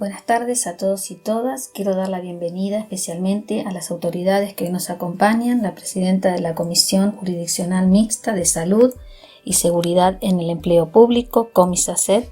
Buenas tardes a todos y todas. Quiero dar la bienvenida especialmente a las autoridades que hoy nos acompañan, la presidenta de la Comisión Jurisdiccional Mixta de Salud y Seguridad en el Empleo Público, Comisacet,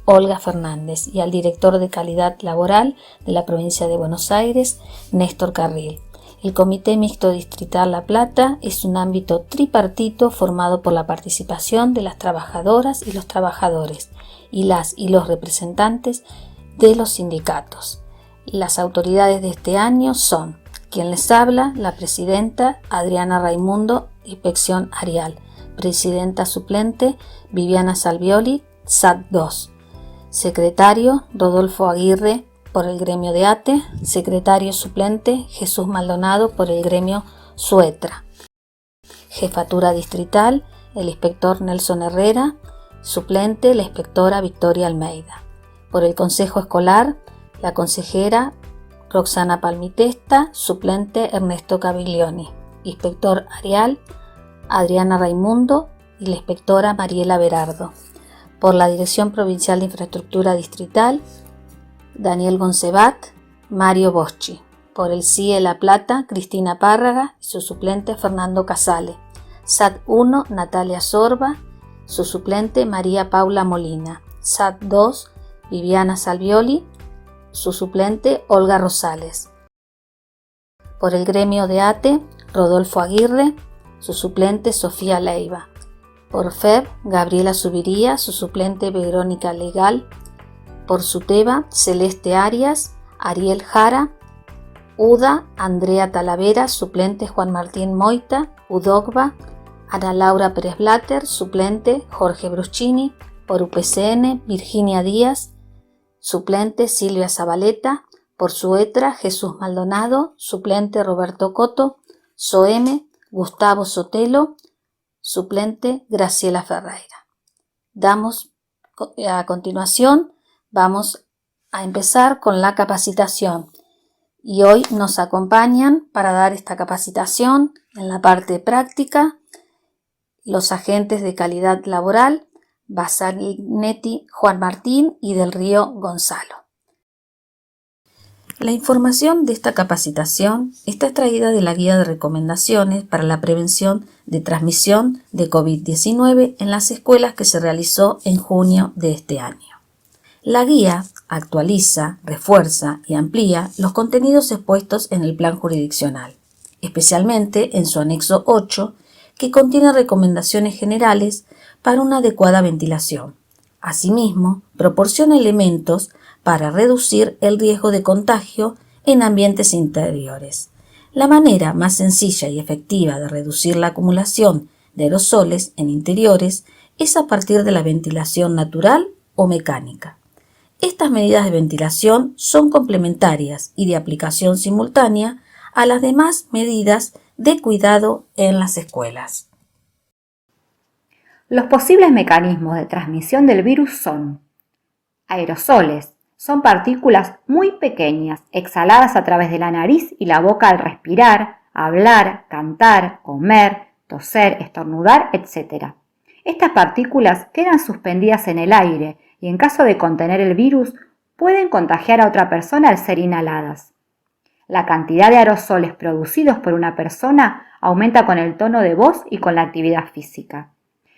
Olga Fernández, y al director de Calidad Laboral de la provincia de Buenos Aires, Néstor Carril. El Comité Mixto Distrital La Plata es un ámbito tripartito formado por la participación de las trabajadoras y los trabajadores y las y los representantes de los sindicatos. Las autoridades de este año son quien les habla, la presidenta Adriana Raimundo, Inspección Arial, presidenta suplente Viviana Salvioli, SAT 2, secretario Rodolfo Aguirre por el gremio de ATE, secretario suplente Jesús Maldonado por el gremio SUETRA, jefatura distrital el inspector Nelson Herrera, suplente la inspectora Victoria Almeida. Por el Consejo Escolar, la consejera Roxana Palmitesta, suplente Ernesto Caviglioni, inspector Arial Adriana Raimundo y la inspectora Mariela Berardo. Por la Dirección Provincial de Infraestructura Distrital, Daniel Goncebat, Mario Boschi. Por el CIE La Plata, Cristina Párraga y su suplente Fernando Casale. SAT 1, Natalia Sorba, su suplente María Paula Molina. SAT 2, Viviana Salvioli, su suplente Olga Rosales. Por el gremio de ATE, Rodolfo Aguirre, su suplente Sofía Leiva. Por FEB, Gabriela Subiría, su suplente Verónica Legal. Por SUTEBA, Celeste Arias, Ariel Jara. UDA, Andrea Talavera, suplente Juan Martín Moita. UDOCBA, Ana Laura Pérez Blatter, suplente Jorge Bruschini. Por UPCN, Virginia Díaz, suplente Silvia Zabaleta. Por SUETRA, Jesús Maldonado, suplente Roberto Coto. SOEME, Gustavo Sotelo, suplente Graciela Ferreira. A continuación, vamos a empezar con la capacitación. Y hoy nos acompañan para dar esta capacitación en la parte práctica los agentes de calidad laboral, Basalinetti Juan Martín y del Río Gonzalo. La información de esta capacitación está extraída de la Guía de Recomendaciones para la Prevención de Transmisión de COVID-19 en las escuelas que se realizó en junio de este año. La guía actualiza, refuerza y amplía los contenidos expuestos en el plan jurisdiccional, especialmente en su anexo 8, que contiene recomendaciones generales para una adecuada ventilación. Asimismo, proporciona elementos para reducir el riesgo de contagio en ambientes interiores. La manera más sencilla y efectiva de reducir la acumulación de aerosoles en interiores es a partir de la ventilación natural o mecánica. Estas medidas de ventilación son complementarias y de aplicación simultánea a las demás medidas de cuidado en las escuelas. Los posibles mecanismos de transmisión del virus son aerosoles. Son partículas muy pequeñas, exhaladas a través de la nariz y la boca al respirar, hablar, cantar, comer, toser, estornudar, etc. Estas partículas quedan suspendidas en el aire y en caso de contener el virus pueden contagiar a otra persona al ser inhaladas. La cantidad de aerosoles producidos por una persona aumenta con el tono de voz y con la actividad física.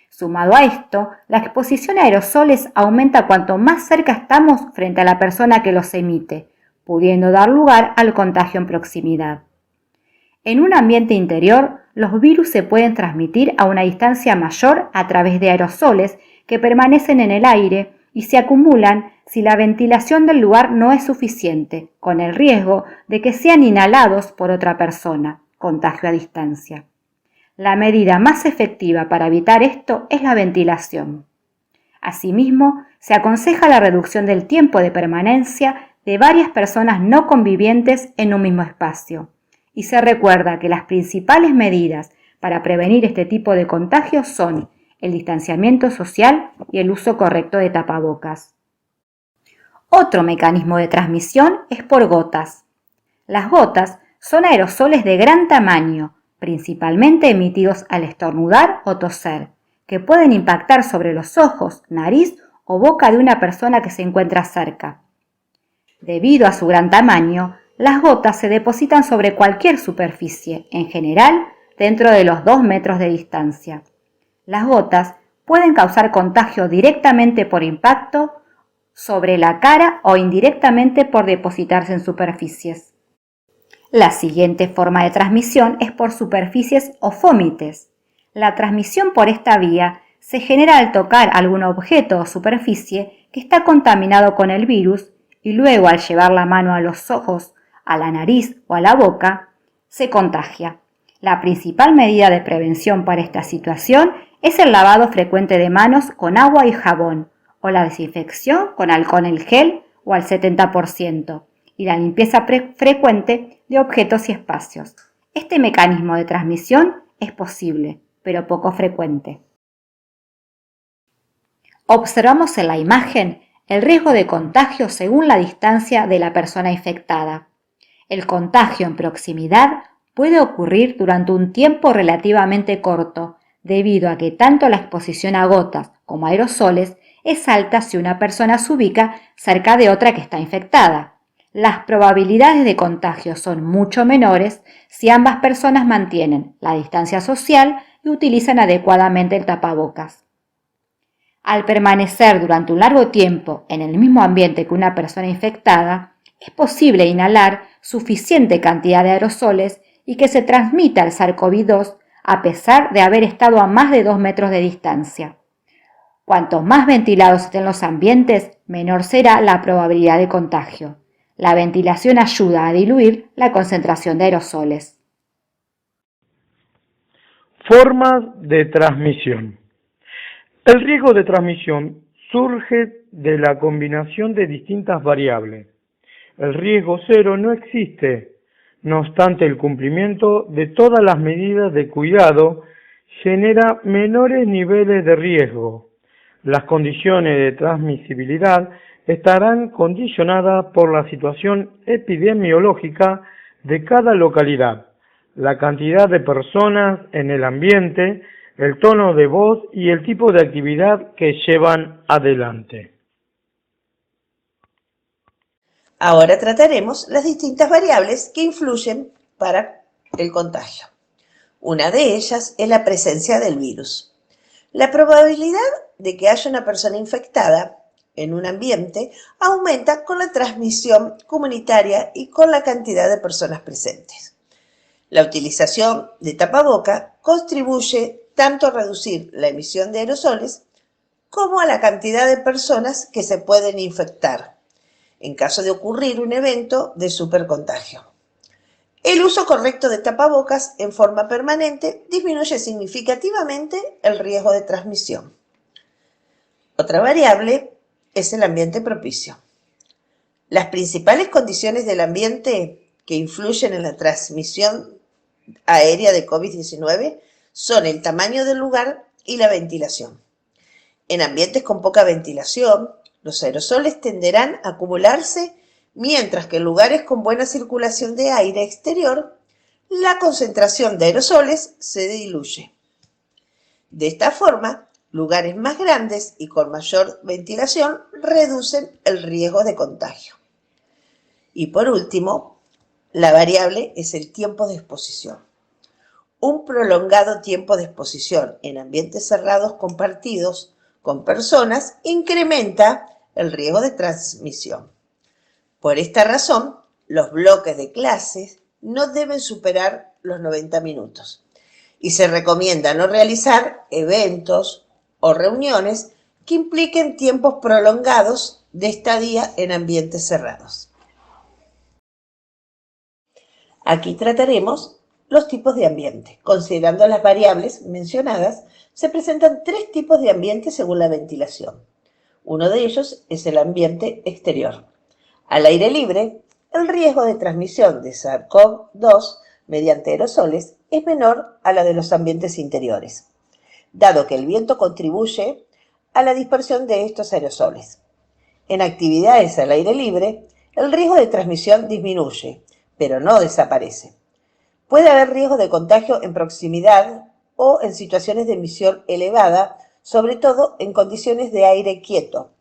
Sumado a esto, la exposición a aerosoles aumenta cuanto más cerca estamos frente a la persona que los emite, pudiendo dar lugar al contagio en proximidad. En un ambiente interior, los virus se pueden transmitir a una distancia mayor a través de aerosoles que permanecen en el aire y se acumulan si la ventilación del lugar no es suficiente, con el riesgo de que sean inhalados por otra persona, contagio a distancia. La medida más efectiva para evitar esto es la ventilación. Asimismo, se aconseja la reducción del tiempo de permanencia de varias personas no convivientes en un mismo espacio. Y se recuerda que las principales medidas para prevenir este tipo de contagios son el distanciamiento social y el uso correcto de tapabocas. Otro mecanismo de transmisión es por gotas. Las gotas son aerosoles de gran tamaño, principalmente emitidos al estornudar o toser, que pueden impactar sobre los ojos, nariz o boca de una persona que se encuentra cerca. Debido a su gran tamaño, las gotas se depositan sobre cualquier superficie, en general dentro de los 2 metros de distancia. Las gotas pueden causar contagio directamente por impacto sobre la cara o indirectamente por depositarse en superficies. La siguiente forma de transmisión es por superficies o fómites. La transmisión por esta vía se genera al tocar algún objeto o superficie que está contaminado con el virus y luego al llevar la mano a los ojos, a la nariz o a la boca, se contagia. La principal medida de prevención para esta situación es el lavado frecuente de manos con agua y jabón o la desinfección con alcohol en gel o al 70% y la limpieza frecuente de objetos y espacios. Este mecanismo de transmisión es posible, pero poco frecuente. Observamos en la imagen el riesgo de contagio según la distancia de la persona infectada. El contagio en proximidad puede ocurrir durante un tiempo relativamente corto, debido a que tanto la exposición a gotas como a aerosoles es alta si una persona se ubica cerca de otra que está infectada. Las probabilidades de contagio son mucho menores si ambas personas mantienen la distancia social y utilizan adecuadamente el tapabocas. Al permanecer durante un largo tiempo en el mismo ambiente que una persona infectada, es posible inhalar suficiente cantidad de aerosoles y que se transmita el SARS-CoV-2 a pesar de haber estado a más de 2 metros de distancia. Cuanto más ventilados estén los ambientes, menor será la probabilidad de contagio. La ventilación ayuda a diluir la concentración de aerosoles. Formas de transmisión. El riesgo de transmisión surge de la combinación de distintas variables. El riesgo cero no existe, no obstante el cumplimiento de todas las medidas de cuidado genera menores niveles de riesgo. Las condiciones de transmisibilidad estarán condicionadas por la situación epidemiológica de cada localidad, la cantidad de personas en el ambiente, el tono de voz y el tipo de actividad que llevan adelante. Ahora trataremos las distintas variables que influyen para el contagio. Una de ellas es la presencia del virus. La probabilidad de que haya una persona infectada en un ambiente aumenta con la transmisión comunitaria y con la cantidad de personas presentes. La utilización de tapaboca contribuye tanto a reducir la emisión de aerosoles como a la cantidad de personas que se pueden infectar en caso de ocurrir un evento de supercontagio. El uso correcto de tapabocas en forma permanente disminuye significativamente el riesgo de transmisión. Otra variable es el ambiente propicio. Las principales condiciones del ambiente que influyen en la transmisión aérea de COVID-19 son el tamaño del lugar y la ventilación. En ambientes con poca ventilación, los aerosoles tenderán a acumularse, mientras que en lugares con buena circulación de aire exterior, la concentración de aerosoles se diluye. De esta forma, lugares más grandes y con mayor ventilación reducen el riesgo de contagio. Y por último, la variable es el tiempo de exposición. Un prolongado tiempo de exposición en ambientes cerrados compartidos con personas incrementa el riesgo de transmisión. Por esta razón, los bloques de clases no deben superar los 90 minutos y se recomienda no realizar eventos o reuniones que impliquen tiempos prolongados de estadía en ambientes cerrados. Aquí trataremos los tipos de ambiente. Considerando las variables mencionadas, se presentan 3 tipos de ambiente según la ventilación. Uno de ellos es el ambiente exterior. Al aire libre, el riesgo de transmisión de SARS-CoV-2 mediante aerosoles es menor a la de los ambientes interiores, dado que el viento contribuye a la dispersión de estos aerosoles. En actividades al aire libre, el riesgo de transmisión disminuye, pero no desaparece. Puede haber riesgo de contagio en proximidad o en situaciones de emisión elevada, sobre todo en condiciones de aire quieto.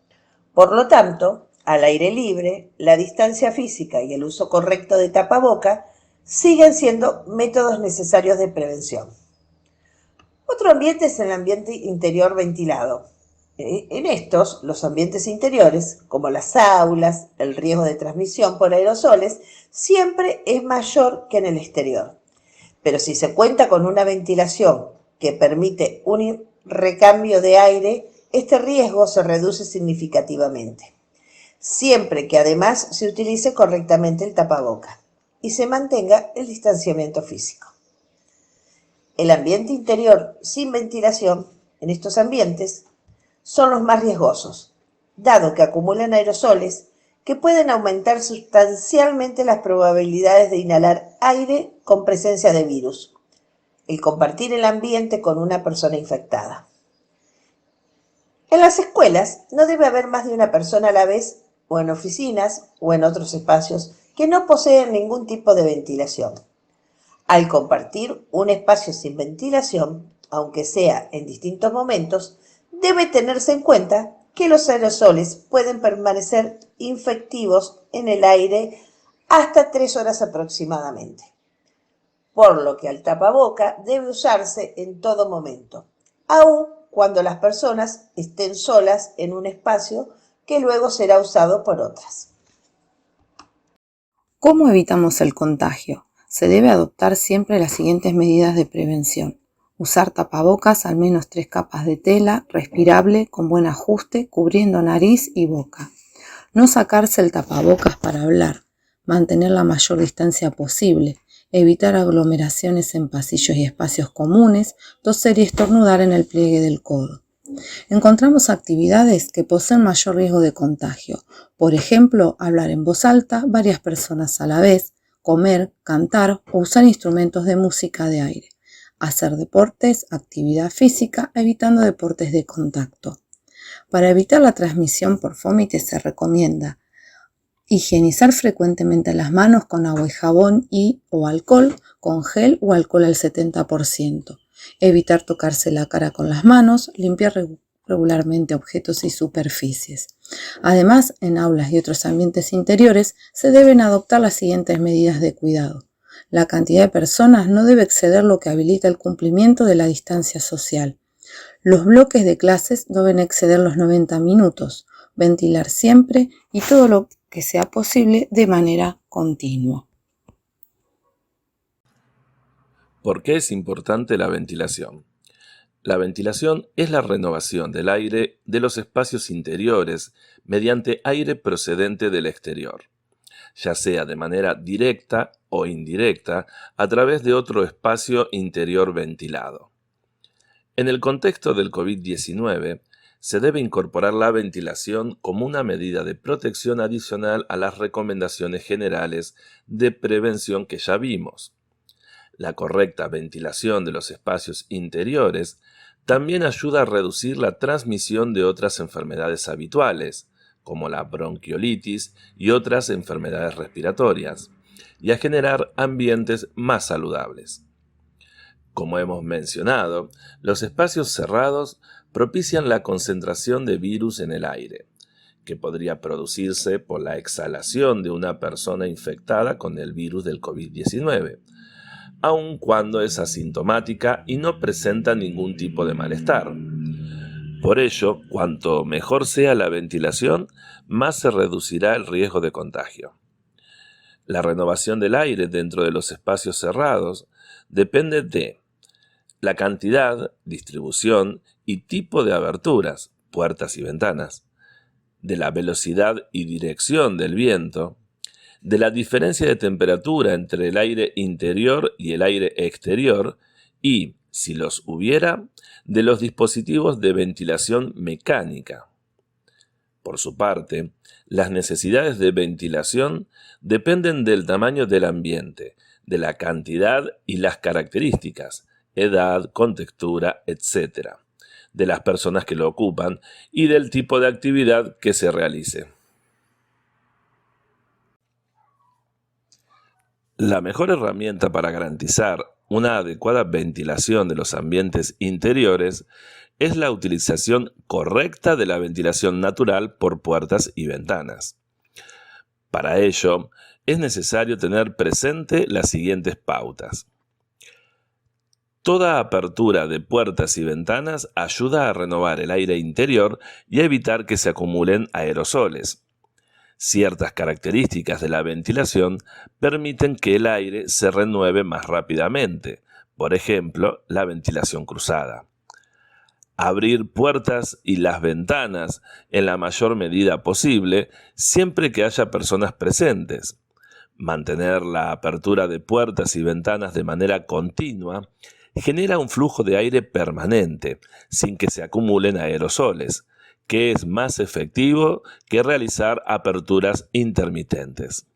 Por lo tanto, al aire libre, la distancia física y el uso correcto de tapaboca siguen siendo métodos necesarios de prevención. Otro ambiente es el ambiente interior ventilado. En estos, los ambientes interiores, como las aulas, el riesgo de transmisión por aerosoles, siempre es mayor que en el exterior. Pero si se cuenta con una ventilación que permite un recambio de aire, este riesgo se reduce significativamente, siempre que además se utilice correctamente el tapaboca y se mantenga el distanciamiento físico. El ambiente interior sin ventilación, en estos ambientes, son los más riesgosos, dado que acumulan aerosoles que pueden aumentar sustancialmente las probabilidades de inhalar aire con presencia de virus, el compartir el ambiente con una persona infectada. En las escuelas no debe haber más de una persona a la vez, o en oficinas o en otros espacios que no poseen ningún tipo de ventilación. Al compartir un espacio sin ventilación, aunque sea en distintos momentos, debe tenerse en cuenta que los aerosoles pueden permanecer infectivos en el aire hasta 3 horas aproximadamente, por lo que el tapaboca debe usarse en todo momento, aun cuando las personas estén solas en un espacio que luego será usado por otras. ¿Cómo evitamos el contagio? Se debe adoptar siempre las siguientes medidas de prevención. Usar tapabocas, al menos 3 capas de tela, respirable, con buen ajuste, cubriendo nariz y boca. No sacarse el tapabocas para hablar. Mantener la mayor distancia posible. Evitar aglomeraciones en pasillos y espacios comunes. Toser y estornudar en el pliegue del codo. Encontramos actividades que poseen mayor riesgo de contagio. Por ejemplo, hablar en voz alta, varias personas a la vez, comer, cantar o usar instrumentos de música de aire. Hacer deportes, actividad física, evitando deportes de contacto. Para evitar la transmisión por fomites se recomienda higienizar frecuentemente las manos con agua y jabón o alcohol, con gel o alcohol al 70%. Evitar tocarse la cara con las manos, limpiar regularmente objetos y superficies. Además, en aulas y otros ambientes interiores se deben adoptar las siguientes medidas de cuidado. La cantidad de personas no debe exceder lo que habilita el cumplimiento de la distancia social. Los bloques de clases no deben exceder los 90 minutos. Ventilar siempre y todo lo que sea posible de manera continua. ¿Por qué es importante la ventilación? La ventilación es la renovación del aire de los espacios interiores mediante aire procedente del exterior, ya sea de manera directa o indirecta a través de otro espacio interior ventilado. En el contexto del COVID-19, se debe incorporar la ventilación como una medida de protección adicional a las recomendaciones generales de prevención que ya vimos. La correcta ventilación de los espacios interiores también ayuda a reducir la transmisión de otras enfermedades habituales, como la bronquiolitis y otras enfermedades respiratorias, y a generar ambientes más saludables. Como hemos mencionado, los espacios cerrados propician la concentración de virus en el aire, que podría producirse por la exhalación de una persona infectada con el virus del COVID-19, aun cuando es asintomática y no presenta ningún tipo de malestar. Por ello, cuanto mejor sea la ventilación, más se reducirá el riesgo de contagio. La renovación del aire dentro de los espacios cerrados depende de la cantidad, distribución y tipo de aberturas, puertas y ventanas, de la velocidad y dirección del viento, de la diferencia de temperatura entre el aire interior y el aire exterior y, si los hubiera, de los dispositivos de ventilación mecánica. Por su parte, las necesidades de ventilación dependen del tamaño del ambiente, de la cantidad y las características, edad, contextura, etc., de las personas que lo ocupan y del tipo de actividad que se realice. La mejor herramienta para garantizar una adecuada ventilación de los ambientes interiores es la utilización correcta de la ventilación natural por puertas y ventanas. Para ello, es necesario tener presente las siguientes pautas. Toda apertura de puertas y ventanas ayuda a renovar el aire interior y a evitar que se acumulen aerosoles. Ciertas características de la ventilación permiten que el aire se renueve más rápidamente, por ejemplo, la ventilación cruzada. Abrir puertas y las ventanas en la mayor medida posible siempre que haya personas presentes. Mantener la apertura de puertas y ventanas de manera continua genera un flujo de aire permanente, sin que se acumulen aerosoles, que es más efectivo que realizar aperturas intermitentes.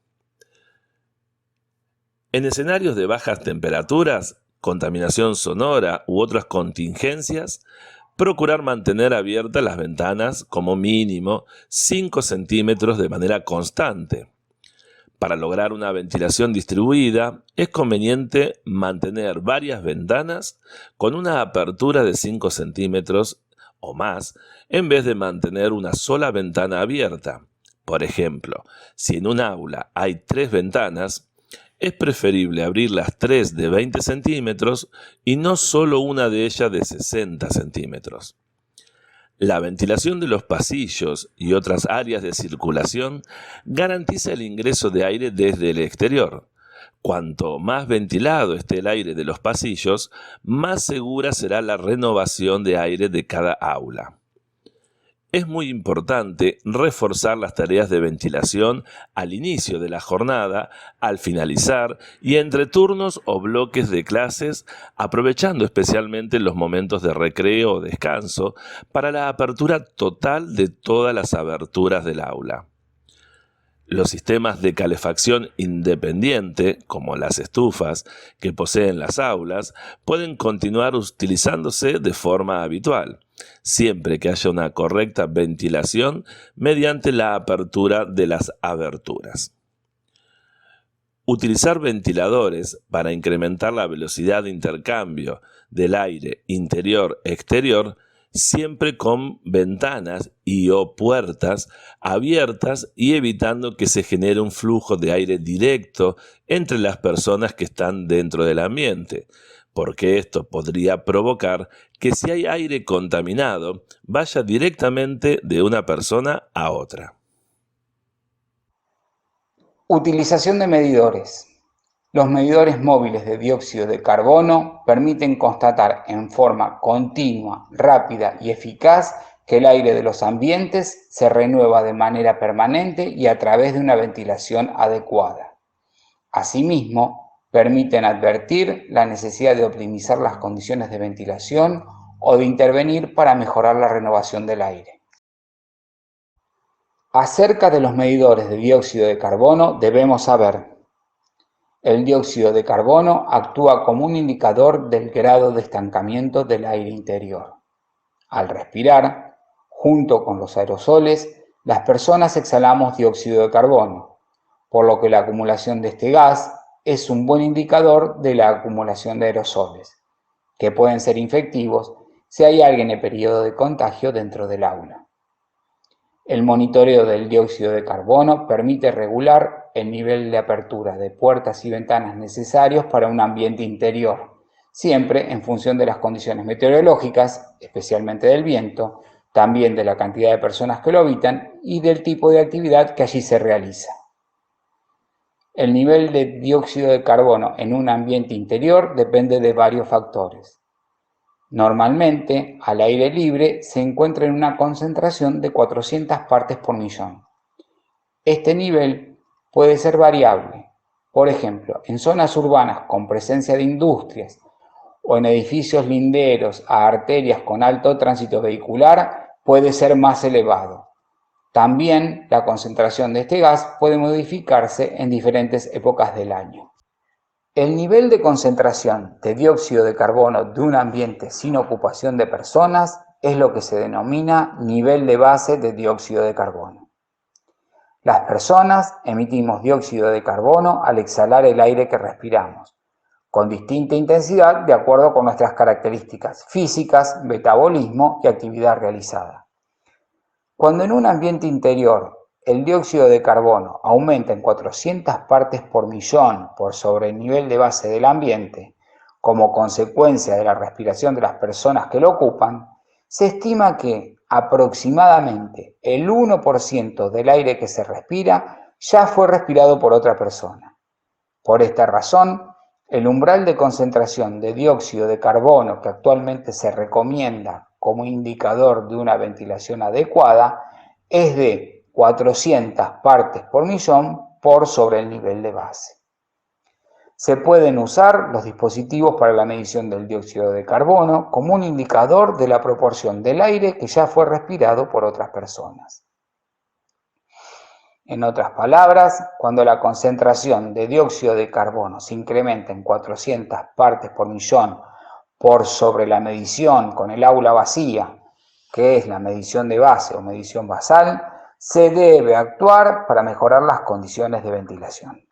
En escenarios de bajas temperaturas, contaminación sonora u otras contingencias, procurar mantener abiertas las ventanas como mínimo 5 centímetros de manera constante. Para lograr una ventilación distribuida, es conveniente mantener varias ventanas con una apertura de 5 centímetros o más, en vez de mantener una sola ventana abierta. Por ejemplo, si en un aula hay 3 ventanas, es preferible abrir las 3 de 20 centímetros y no solo una de ellas de 60 centímetros. La ventilación de los pasillos y otras áreas de circulación garantiza el ingreso de aire desde el exterior. Cuanto más ventilado esté el aire de los pasillos, más segura será la renovación de aire de cada aula. Es muy importante reforzar las tareas de ventilación al inicio de la jornada, al finalizar y entre turnos o bloques de clases, aprovechando especialmente los momentos de recreo o descanso para la apertura total de todas las aberturas del aula. Los sistemas de calefacción independiente, como las estufas que poseen las aulas, pueden continuar utilizándose de forma habitual, siempre que haya una correcta ventilación mediante la apertura de las aberturas. Utilizar ventiladores para incrementar la velocidad de intercambio del aire interior-exterior, siempre con ventanas y o puertas abiertas y evitando que se genere un flujo de aire directo entre las personas que están dentro del ambiente, porque esto podría provocar que si hay aire contaminado, vaya directamente de una persona a otra. Utilización de medidores. Los medidores móviles de dióxido de carbono permiten constatar en forma continua, rápida y eficaz que el aire de los ambientes se renueva de manera permanente y a través de una ventilación adecuada. Asimismo, permiten advertir la necesidad de optimizar las condiciones de ventilación o de intervenir para mejorar la renovación del aire. Acerca de los medidores de dióxido de carbono debemos saber: el dióxido de carbono actúa como un indicador del grado de estancamiento del aire interior. Al respirar, junto con los aerosoles, las personas exhalamos dióxido de carbono, por lo que la acumulación de este gas es un buen indicador de la acumulación de aerosoles, que pueden ser infectivos si hay alguien en periodo de contagio dentro del aula. El monitoreo del dióxido de carbono permite regular el nivel de apertura de puertas y ventanas necesarios para un ambiente interior, siempre en función de las condiciones meteorológicas, especialmente del viento, también de la cantidad de personas que lo habitan y del tipo de actividad que allí se realiza. El nivel de dióxido de carbono en un ambiente interior depende de varios factores. Normalmente, al aire libre se encuentra en una concentración de 400 partes por millón. Este nivel puede ser variable. Por ejemplo, en zonas urbanas con presencia de industrias o en edificios linderos a arterias con alto tránsito vehicular puede ser más elevado. También la concentración de este gas puede modificarse en diferentes épocas del año. El nivel de concentración de dióxido de carbono de un ambiente sin ocupación de personas es lo que se denomina nivel de base de dióxido de carbono. Las personas emitimos dióxido de carbono al exhalar el aire que respiramos, con distinta intensidad de acuerdo con nuestras características físicas, metabolismo y actividad realizada. Cuando en un ambiente interior el dióxido de carbono aumenta en 400 partes por millón por sobre el nivel de base del ambiente, como consecuencia de la respiración de las personas que lo ocupan, se estima que aproximadamente el 1% del aire que se respira ya fue respirado por otra persona. Por esta razón, el umbral de concentración de dióxido de carbono que actualmente se recomienda como indicador de una ventilación adecuada es de 400 partes por millón por sobre el nivel de base. Se pueden usar los dispositivos para la medición del dióxido de carbono como un indicador de la proporción del aire que ya fue respirado por otras personas. En otras palabras, cuando la concentración de dióxido de carbono se incrementa en 400 partes por millón por sobre la medición con el aula vacía, que es la medición de base o medición basal, se debe actuar para mejorar las condiciones de ventilación.